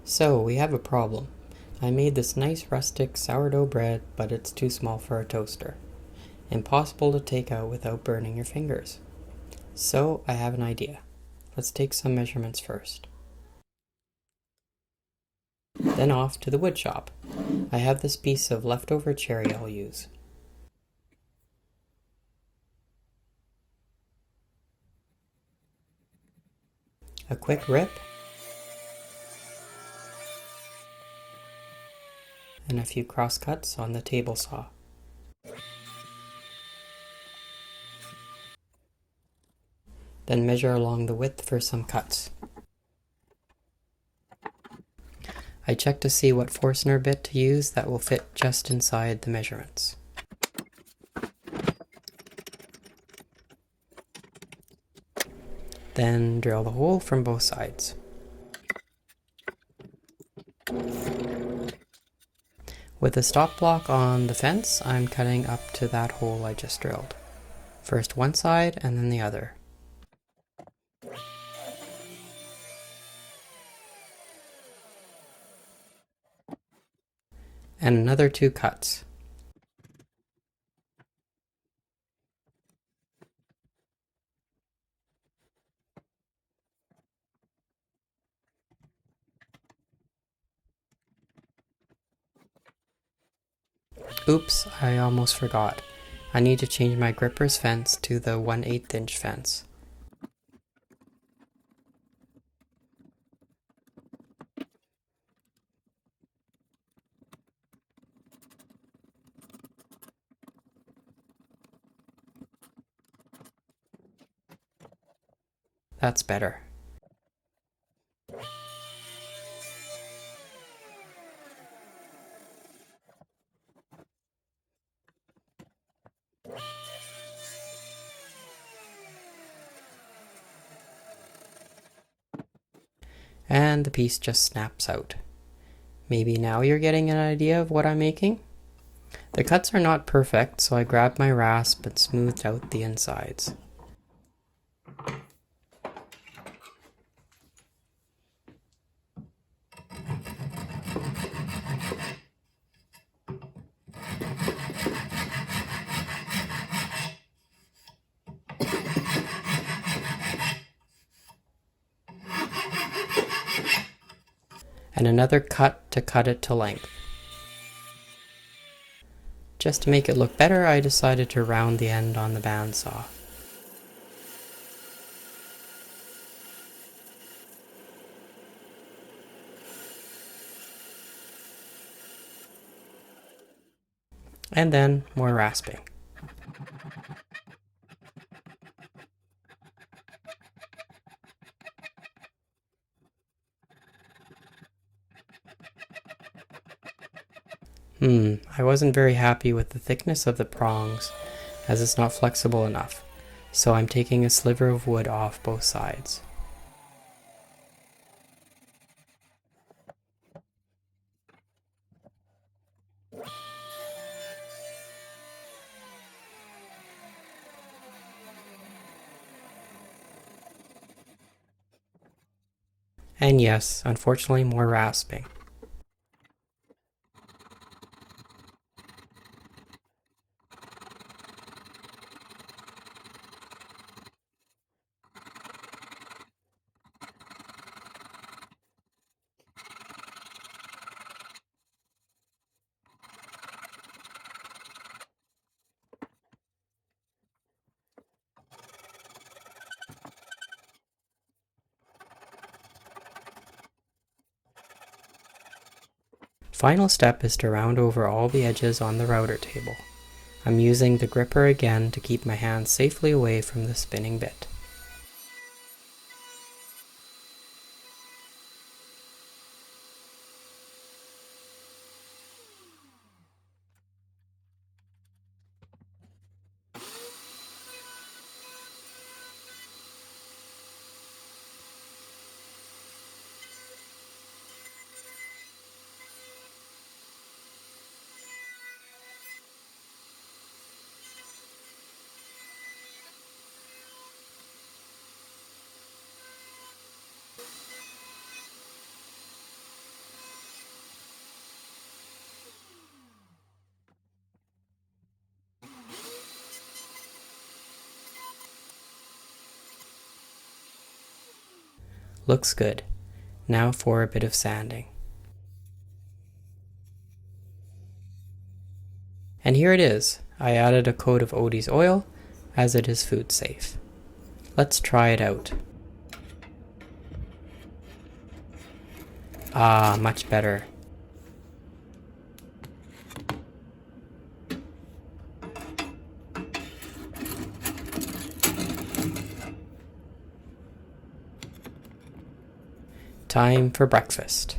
So, we have a problem. I made this nice rustic sourdough bread, but it's too small for a toaster. Impossible to take out without burning your fingers. So, I have an idea. Let's take some measurements first. Then off to the wood shop. I have this piece of leftover cherry I'll use. A quick rip, and a few cross cuts on the table saw. Then measure along the width for some cuts. I check to see what Forstner bit to use that will fit just inside the measurements. Then drill the hole from both sides. With a stop block on the fence, I'm cutting up to that hole I just drilled. First one side and then the other. And another 2 cuts. Oops, I almost forgot. I need to change my gripper's fence to the 1/8 inch fence. That's better. And the piece just snaps out. Maybe now you're getting an idea of what I'm making? The cuts are not perfect, so I grabbed my rasp and smoothed out the insides. And another cut to cut it to length. Just to make it look better, I decided to round the end on the bandsaw. And then more rasping. I wasn't very happy with the thickness of the prongs, as it's not flexible enough, so I'm taking a sliver of wood off both sides. And yes, unfortunately more rasping. Final step is to round over all the edges on the router table. I'm using the gripper again to keep my hands safely away from the spinning bit. Looks good. Now for a bit of sanding. And here it is. I added a coat of Odie's oil as it is food safe. Let's try it out. Ah, much better. Time for breakfast.